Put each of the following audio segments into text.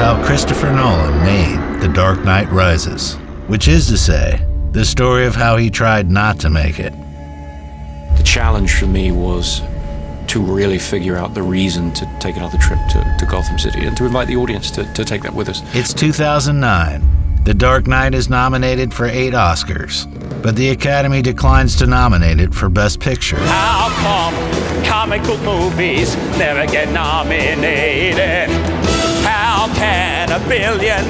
how Christopher Nolan made The Dark Knight Rises, which is to say, the story of how he tried not to make it. The challenge for me was to really figure out the reason to take another trip to Gotham City and to invite the audience to take that with us. It's 2009. The Dark Knight is nominated for 8 Oscars, but the Academy declines to nominate it for Best Picture. How come comic book movies never get nominated? How can $1 billion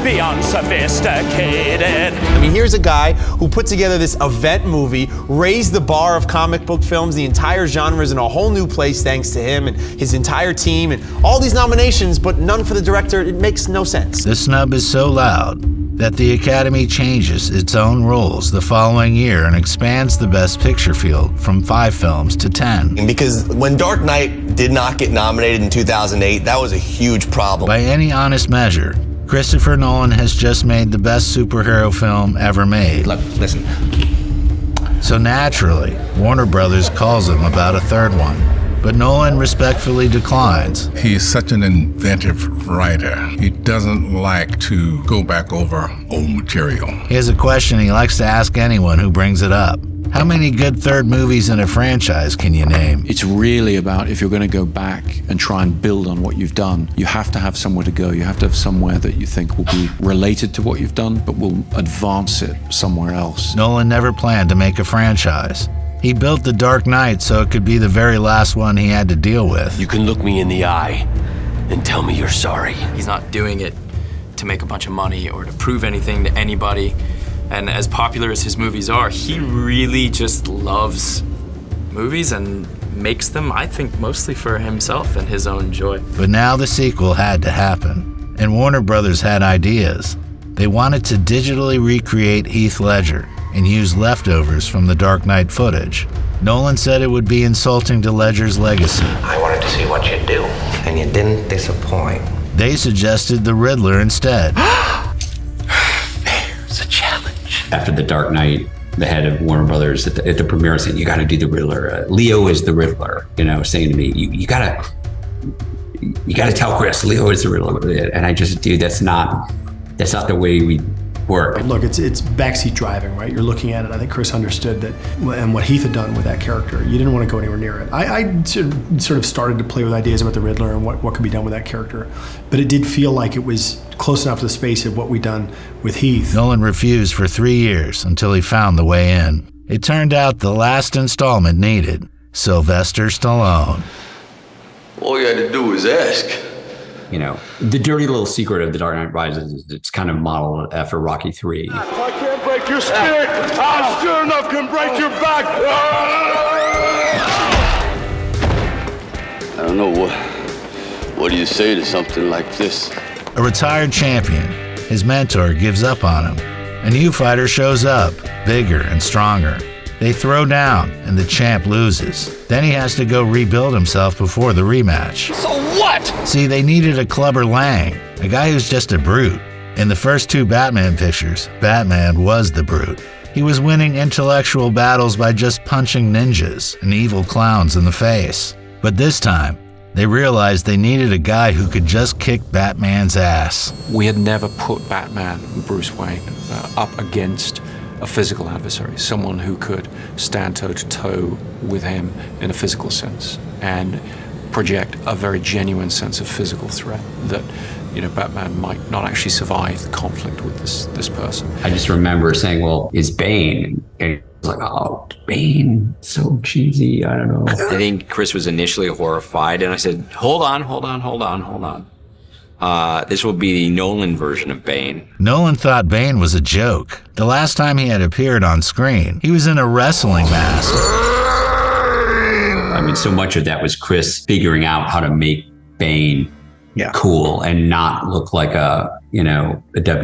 be unsophisticated? I mean, here's a guy who put together this event movie, raised the bar of comic book films. The entire genre is in a whole new place thanks to him and his entire team, and all these nominations, but none for the director. It makes no sense. The snub is so loud that the Academy changes its own rules the following year and expands the Best Picture field from 5 films to 10. Because when Dark Knight did not get nominated in 2008, that was a huge problem. By any honest measure, Christopher Nolan has just made the best superhero film ever made. Look, listen. So naturally, Warner Brothers calls him about a third one. But Nolan respectfully declines. He's such an inventive writer. He doesn't like to go back over old material. He has a question he likes to ask anyone who brings it up. How many good third movies in a franchise can you name? It's really about, if you're going to go back and try and build on what you've done, you have to have somewhere to go. You have to have somewhere that you think will be related to what you've done, but will advance it somewhere else. Nolan never planned to make a franchise. He built The Dark Knight so it could be the very last one he had to deal with. You can look me in the eye and tell me you're sorry. He's not doing it to make a bunch of money or to prove anything to anybody. And as popular as his movies are, he really just loves movies and makes them, I think, mostly for himself and his own joy. But now the sequel had to happen, and Warner Brothers had ideas. They wanted to digitally recreate Heath Ledger and use leftovers from the Dark Knight footage. Nolan said it would be insulting to Ledger's legacy. I wanted to see what you'd do, and you didn't disappoint. They suggested the Riddler instead. There's a challenge. After The Dark Knight, the head of Warner Brothers at the premiere saying, you gotta do the Riddler. Leo is the Riddler, saying to me, you gotta tell Chris, Leo is the Riddler. And I just, dude, that's not the way we work. Look, it's backseat driving, right? You're looking at it. I think Chris understood that, and what Heath had done with that character. You didn't want to go anywhere near it. I sort of started to play with ideas about the Riddler and what could be done with that character, but it did feel like it was close enough to the space of what we'd done with Heath. Nolan refused for 3 years until he found the way in. It turned out the last installment needed Sylvester Stallone. All you had to do was ask. The dirty little secret of The Dark Knight Rises is it's kind of modeled after Rocky III. If I can't break your spirit, I sure enough can break your back. I don't know, what do you say to something like this? A retired champion, his mentor gives up on him. A new fighter shows up, bigger and stronger. They throw down, and the champ loses. Then he has to go rebuild himself before the rematch. So what? See, they needed a Clubber Lang, a guy who's just a brute. In the first 2 Batman pictures, Batman was the brute. He was winning intellectual battles by just punching ninjas and evil clowns in the face. But this time, they realized they needed a guy who could just kick Batman's ass. We had never put Batman, Bruce Wayne, up against a physical adversary, someone who could stand toe-to-toe with him in a physical sense and project a very genuine sense of physical threat that, Batman might not actually survive the conflict with this person. I just remember saying, well, is Bane? And it was like, oh, Bane, so cheesy, I don't know. I think Chris was initially horrified, and I said, hold on. This will be the Nolan version of Bane. Nolan thought Bane was a joke. The last time he had appeared on screen, he was in a wrestling mask. I mean, so much of that was Chris figuring out how to make Bane cool and not look like a WWF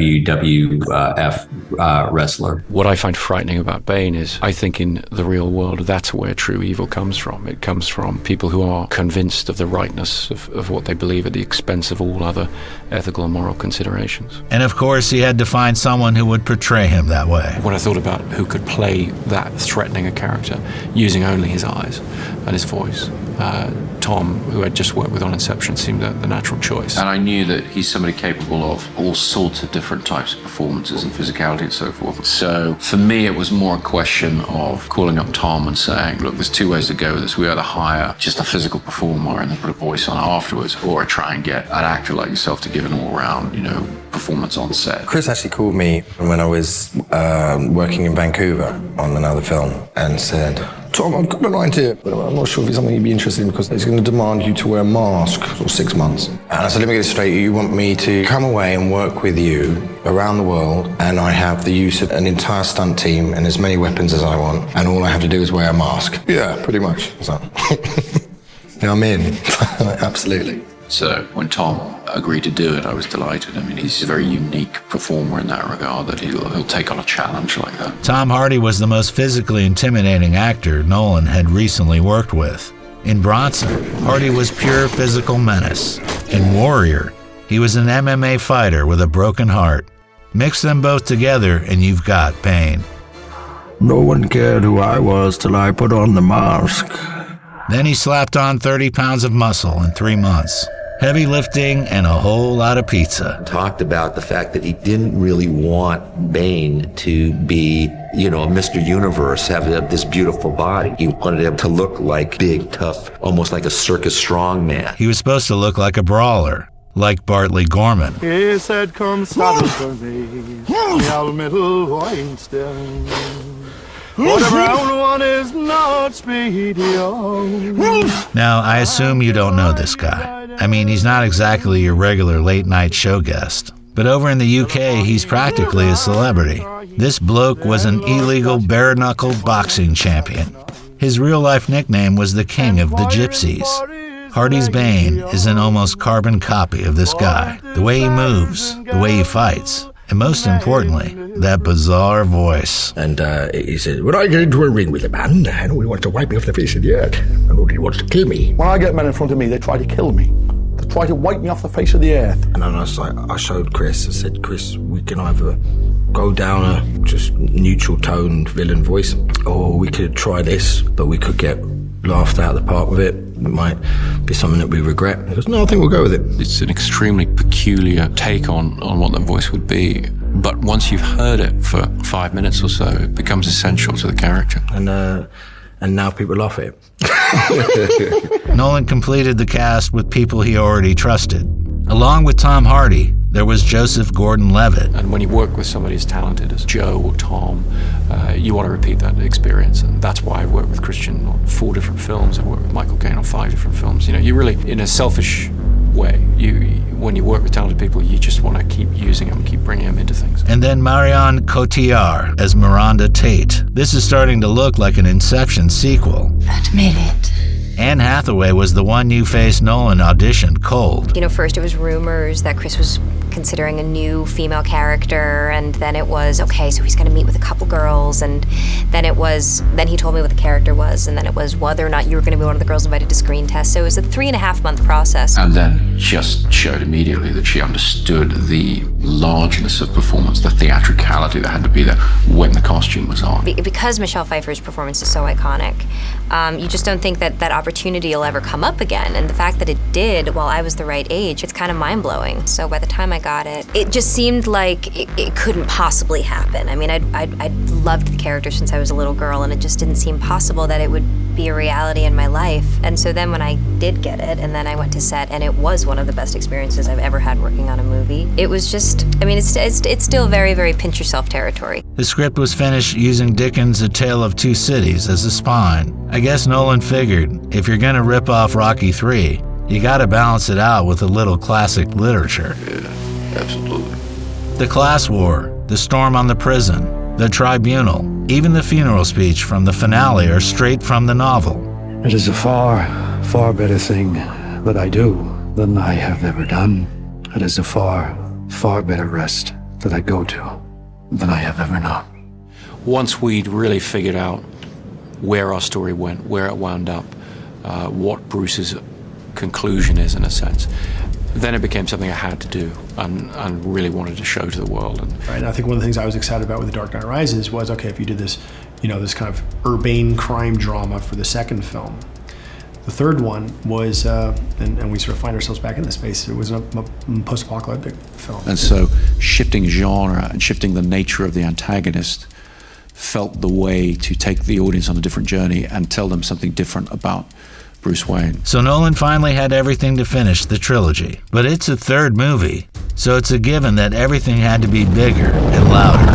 wrestler. What I find frightening about Bane is I think in the real world, that's where true evil comes from. It comes from people who are convinced of the rightness of what they believe at the expense of all other ethical and moral considerations. And of course, he had to find someone who would portray him that way. When I thought about who could play that threatening a character using only his eyes and his voice, Tom, who I'd just worked with on Inception, seemed the natural choice. And I knew that he's somebody capable of all sorts of different types of performances and physicality and so forth. So for me, it was more a question of calling up Tom and saying, look, there's two ways to go with this. We either hire just a physical performer and then put a voice on afterwards, or I try and get an actor like yourself to give an all-round, performance on set. Chris actually called me when I was working in Vancouver on another film and said, Tom, I've got an idea, but I'm not sure if it's something you'd be interested in because it's going to demand you to wear a mask for 6 months. And I said, let me get this straight. You want me to come away and work with you around the world, and I have the use of an entire stunt team and as many weapons as I want, and all I have to do is wear a mask. Yeah, pretty much. So, yeah, I'm in. Absolutely. So when Tom agreed to do it, I was delighted. I mean, he's a very unique performer in that regard, that he'll take on a challenge like that. Tom Hardy was the most physically intimidating actor Nolan had recently worked with. In Bronson, Hardy was pure physical menace. In Warrior, he was an MMA fighter with a broken heart. Mix them both together and you've got Bane. No one cared who I was till I put on the mask. Then he slapped on 30 pounds of muscle in 3 months. Heavy lifting and a whole lot of pizza. Talked about the fact that he didn't really want Bane to be, Mr. Universe, have this beautiful body. He wanted him to look like big, tough, almost like a circus strongman. He was supposed to look like a brawler, like Bartley Gorman. He said, come saddle for me, the old middle Weinstein. For the brown one is not speedy. Now, I assume you don't know this guy. I mean, he's not exactly your regular late-night show guest. But over in the UK, he's practically a celebrity. This bloke was an illegal bare-knuckle boxing champion. His real-life nickname was the King of the Gypsies. Hardy's Bane is an almost carbon copy of this guy. The way he moves, the way he fights, and most importantly, that bizarre voice. And he said, when I get into a ring with a man, and he wants to wipe me off the face of the earth, and he wants to kill me. When I get men in front of me, they try to kill me. They try to wipe me off the face of the earth. And then I showed Chris, I said, Chris, we can either go down a just neutral tone villain voice, or we could try this, but we could get laughed out of the park with it. It might be something that we regret. He goes, no, I think we'll go with it. It's an extremely peculiar take on what that voice would be. But once you've heard it for 5 minutes or so, it becomes essential to the character. And now people laugh at it. Nolan completed the cast with people he already trusted. Along with Tom Hardy, there was Joseph Gordon-Levitt. And when you work with somebody as talented as Joe or Tom, you want to repeat that experience. And that's why I worked with Christian on 4 different films. I worked with Michael Caine on 5 different films. You really, in a selfish way, when you work with talented people, you just want to keep using them, keep bringing them into things. And then Marion Cotillard as Miranda Tate. This is starting to look like an Inception sequel. Admit it. Anne Hathaway was the one new face Nolan auditioned cold. First it was rumors that Chris was considering a new female character, and then it was, okay, so he's gonna meet with a couple girls, and then he told me what the character was, and then it was whether or not you were gonna be one of the girls invited to screen test. So it was a 3.5 month process. And then just showed immediately that she understood the largeness of performance, the theatricality that had to be there when the costume was on. Because Michelle Pfeiffer's performance is so iconic, you just don't think that opportunity will ever come up again. And the fact that it did while I was the right age, it's kind of mind-blowing. So by the time I got it, it just seemed like it couldn't possibly happen. I mean, I'd loved the character since I was a little girl, and it just didn't seem possible that it would be a reality in my life. And so then when I did get it, and then I went to set, and it was one of the best experiences I've ever had working on a movie. It was just, I mean, it's still very, very pinch yourself territory. The script was finished using Dickens' A Tale of Two Cities as a spine. I guess Nolan figured, if you're gonna rip off Rocky III, you gotta balance it out with a little classic literature. Yeah, absolutely. The class war, the storm on the prison, the tribunal, even the funeral speech from the finale are straight from the novel. It is a far, far better thing that I do than I have ever done. It is a far, far better rest that I go to than I have ever known. Once we'd really figured out where our story went, where it wound up, what Bruce's conclusion is, in a sense, then it became something I had to do and really wanted to show to the world. Right, I think one of the things I was excited about with The Dark Knight Rises was, okay, if you did this, this kind of urbane crime drama for the second film, The third one was, and we sort of find ourselves back in this space, it was a post-apocalyptic film. And so shifting genre and shifting the nature of the antagonist felt the way to take the audience on a different journey and tell them something different about Bruce Wayne. So Nolan finally had everything to finish the trilogy. But it's a third movie, so it's a given that everything had to be bigger and louder.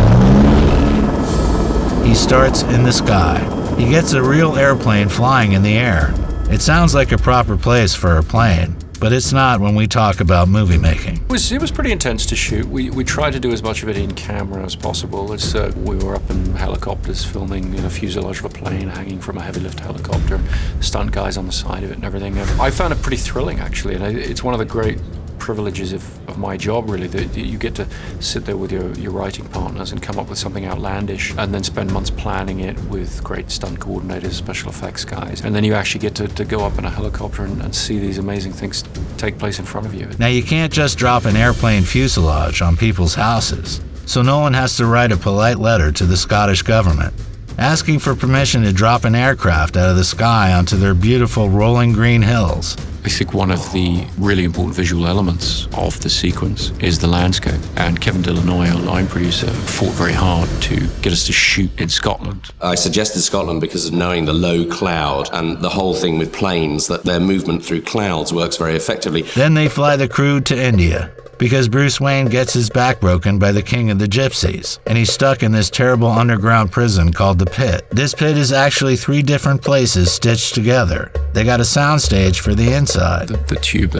He starts in the sky. He gets a real airplane flying in the air. It sounds like a proper place for a plane, but it's not when we talk about movie making. It was pretty intense to shoot. We tried to do as much of it in camera as possible. We were up in helicopters filming in a fuselage of a plane hanging from a heavy lift helicopter, stunt guys on the side of it and everything. And I found it pretty thrilling, actually, and it's one of the great privileges of my job, really, that you get to sit there with your writing partners and come up with something outlandish and then spend months planning it with great stunt coordinators, special effects guys, and then you actually get to go up in a helicopter and see these amazing things take place in front of you. Now, you can't just drop an airplane fuselage on people's houses, so Nolan has to write a polite letter to the Scottish government, asking for permission to drop an aircraft out of the sky onto their beautiful rolling green hills. I think one of the really important visual elements of the sequence is the landscape. And Kevin Delanoy, our line producer, fought very hard to get us to shoot in Scotland. I suggested Scotland because of knowing the low cloud and the whole thing with planes, that their movement through clouds works very effectively. Then they fly the crew to India, because Bruce Wayne gets his back broken by the king of the gypsies, and he's stuck in this terrible underground prison called the Pit. This pit is actually 3 different places stitched together. They got a soundstage for the inside. The tube,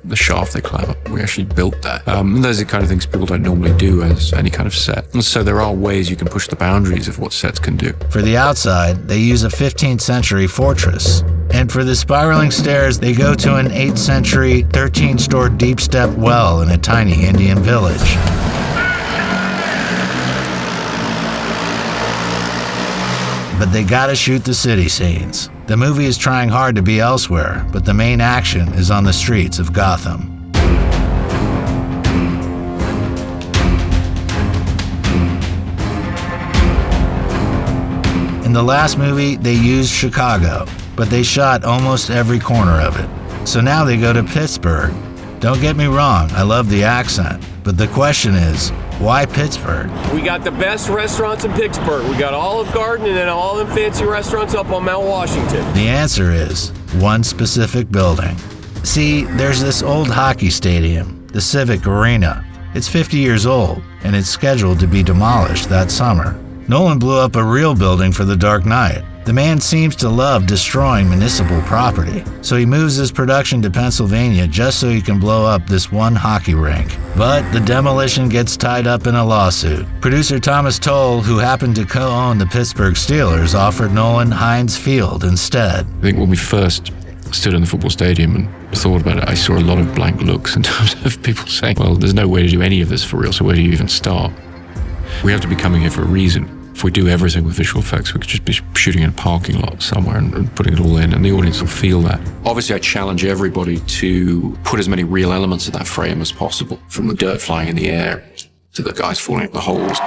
the shaft they climb up, we actually built that. Those are the kind of things people don't normally do as any kind of set. And so there are ways you can push the boundaries of what sets can do. For the outside, they use a 15th century fortress. And for the spiraling stairs, they go to an 8th century, 13-store deep step well in a tiny Indian village. But they gotta shoot the city scenes. The movie is trying hard to be elsewhere, but the main action is on the streets of Gotham. In the last movie, they used Chicago, but they shot almost every corner of it. So now they go to Pittsburgh. Don't get me wrong, I love the accent, but the question is, why Pittsburgh? We got the best restaurants in Pittsburgh. We got Olive Garden and then all them fancy restaurants up on Mount Washington. The answer is one specific building. See, there's this old hockey stadium, the Civic Arena. It's 50 years old, and it's scheduled to be demolished that summer. Nolan blew up a real building for The Dark Knight. The man seems to love destroying municipal property, so he moves his production to Pennsylvania just so he can blow up this one hockey rink. But the demolition gets tied up in a lawsuit. Producer Thomas Toll, who happened to co-own the Pittsburgh Steelers, offered Nolan Heinz Field instead. I think when we first stood in the football stadium and thought about it, I saw a lot of blank looks in terms of people saying, well, there's no way to do any of this for real, so where do you even start? We have to be coming here for a reason. If we do everything with visual effects, we could just be shooting in a parking lot somewhere and putting it all in, and the audience will feel that. Obviously, I challenge everybody to put as many real elements of that frame as possible, from the dirt flying in the air to the guys falling in the holes.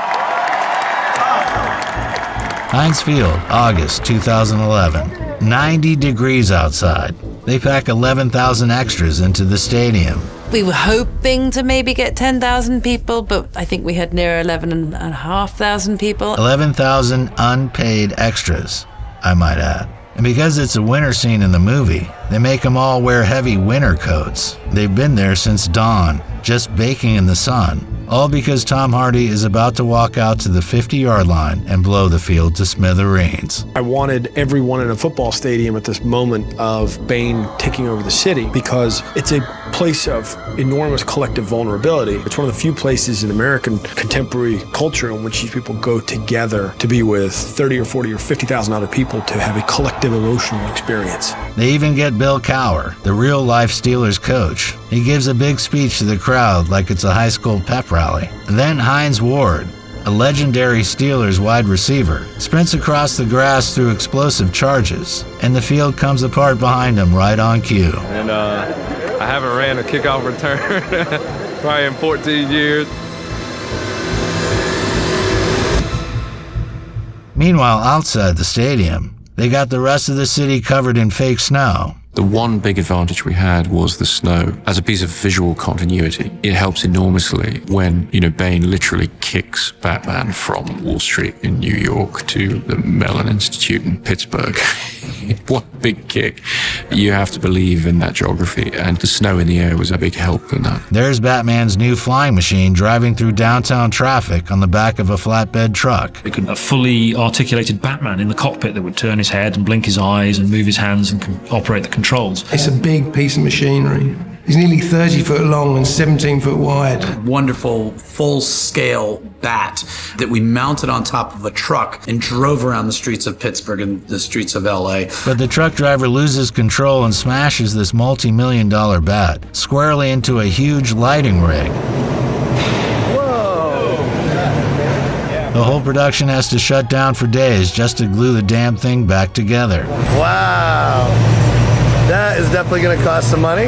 Heinz Field, August 2011. 90 degrees outside. They pack 11,000 extras into the stadium. We were hoping to maybe get 10,000 people, but I think we had near 11,500 people. 11,000 unpaid extras, I might add. And because it's a winter scene in the movie, they make them all wear heavy winter coats. They've been there since dawn, just baking in the sun. All because Tom Hardy is about to walk out to the 50-yard line and blow the field to smithereens. I wanted everyone in a football stadium at this moment of Bane taking over the city because it's a place of enormous collective vulnerability. It's one of the few places in American contemporary culture in which these people go together to be with 30 or 40 or 50,000 other people to have a collective emotional experience. They even get Bill Cowher, the real-life Steelers coach. He gives a big speech to the crowd like it's a high school pep rally. Then Hines Ward, a legendary Steelers wide receiver, sprints across the grass through explosive charges, and the field comes apart behind him right on cue. And I haven't ran a kickoff return probably in 14 years. Meanwhile, outside the stadium, they got the rest of the city covered in fake snow. The one big advantage we had was the snow. As a piece of visual continuity, it helps enormously when, Bane literally kicks Batman from Wall Street in New York to the Mellon Institute in Pittsburgh. What a big kick. You have to believe in that geography, and the snow in the air was a big help in that. There's Batman's new flying machine driving through downtown traffic on the back of a flatbed truck. A fully articulated Batman in the cockpit that would turn his head and blink his eyes and move his hands and operate the controls. It's a big piece of machinery. It's nearly 30 foot long and 17 foot wide. Wonderful full-scale bat that we mounted on top of a truck and drove around the streets of Pittsburgh and the streets of LA. But the truck driver loses control and smashes this multi-million-dollar bat squarely into a huge lighting rig. The whole production has to shut down for days just to glue the damn thing back together. Wow. That is definitely going to cost some money.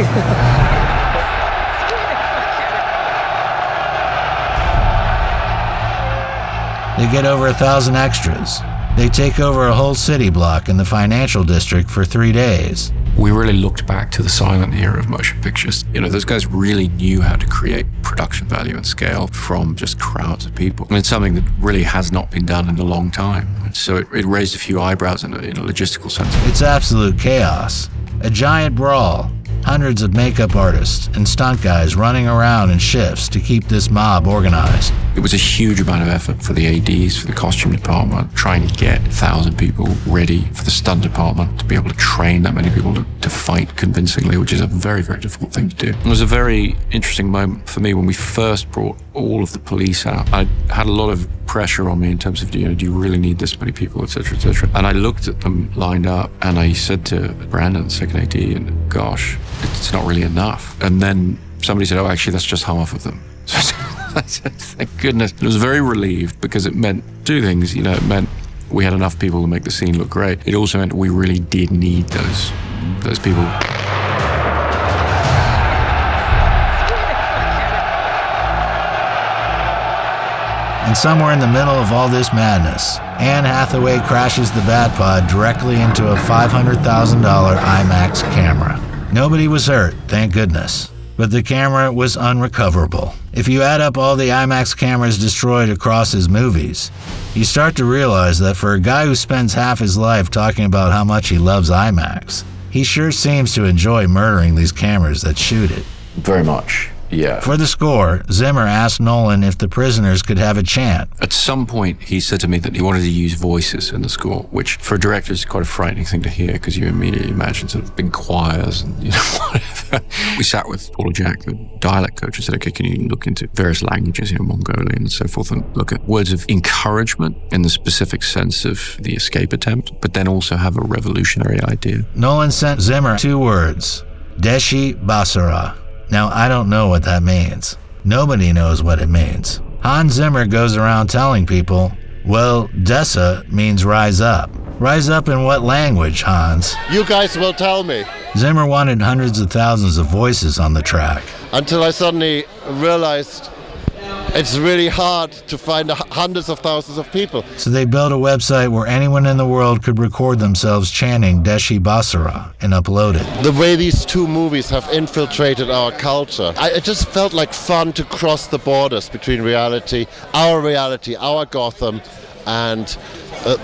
They get over 1,000 extras. They take over a whole city block in the financial district for 3 days. We really looked back to the silent era of motion pictures. Those guys really knew how to create production value and scale from just crowds of people. And it's something that really has not been done in a long time. So it raised a few eyebrows in a logistical sense. It's absolute chaos. A giant brawl. Hundreds of makeup artists and stunt guys running around in shifts to keep this mob organized. It was a huge amount of effort for the ADs, for the costume department, trying to get 1,000 people ready for the stunt department to be able to train that many people to fight convincingly, which is a very, very difficult thing to do. It was a very interesting moment for me when we first brought all of the police out. I had a lot of pressure on me in terms of, do you really need this many people, et cetera, et cetera. And I looked at them lined up and I said to Brandon, second AD, and gosh, it's not really enough. And then somebody said, oh, actually, that's just half of them. So I said, thank goodness. I was very relieved because it meant two things. It meant we had enough people to make the scene look great. It also meant we really did need those people. And somewhere in the middle of all this madness, Anne Hathaway crashes the Batpod directly into a $500,000 IMAX camera. Nobody was hurt, thank goodness. But the camera was unrecoverable. If you add up all the IMAX cameras destroyed across his movies, you start to realize that for a guy who spends half his life talking about how much he loves IMAX, he sure seems to enjoy murdering these cameras that shoot it. Very much. Yeah. For the score, Zimmer asked Nolan if the prisoners could have a chant. At some point, he said to me that he wanted to use voices in the score, which for a director is quite a frightening thing to hear because you immediately imagine sort of big choirs and whatever. We sat with Paul Jack, the dialect coach, and said, okay, can you look into various languages, Mongolian and so forth, and look at words of encouragement in the specific sense of the escape attempt, but then also have a revolutionary idea. Nolan sent Zimmer 2 words, Deshi Basara. Now, I don't know what that means. Nobody knows what it means. Hans Zimmer goes around telling people, well, Dessa means rise up. Rise up in what language, Hans? You guys will tell me. Zimmer wanted hundreds of thousands of voices on the track. Until I suddenly realized it's really hard to find hundreds of thousands of people. So they built a website where anyone in the world could record themselves chanting Deshi Basara and upload it. The way these two movies have infiltrated our culture, it just felt like fun to cross the borders between reality, our Gotham, and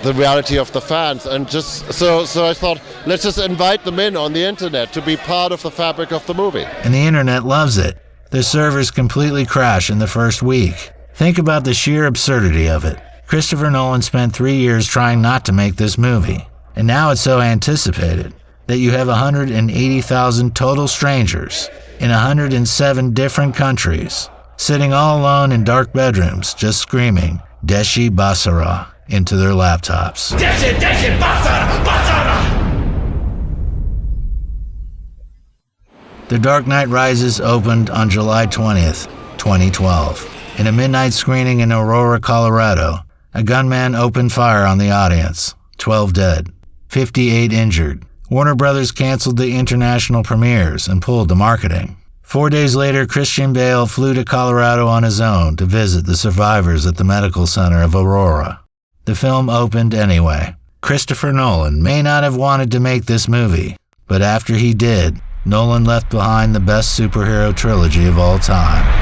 the reality of the fans. And just so I thought, let's just invite them in on the internet to be part of the fabric of the movie. And the internet loves it. The servers completely crash in the first week. Think about the sheer absurdity of it. Christopher Nolan spent 3 years trying not to make this movie, and now it's so anticipated that you have 180,000 total strangers in 107 different countries, sitting all alone in dark bedrooms just screaming Deshi Basara into their laptops. Deshi, Deshi, Basara, Basara! The Dark Knight Rises opened on July 20th, 2012. In a midnight screening in Aurora, Colorado, a gunman opened fire on the audience. 12 dead, 58 injured. Warner Brothers canceled the international premieres and pulled the marketing. 4 days later, Christian Bale flew to Colorado on his own to visit the survivors at the medical center of Aurora. The film opened anyway. Christopher Nolan may not have wanted to make this movie, But after he did, Nolan left behind the best superhero trilogy of all time.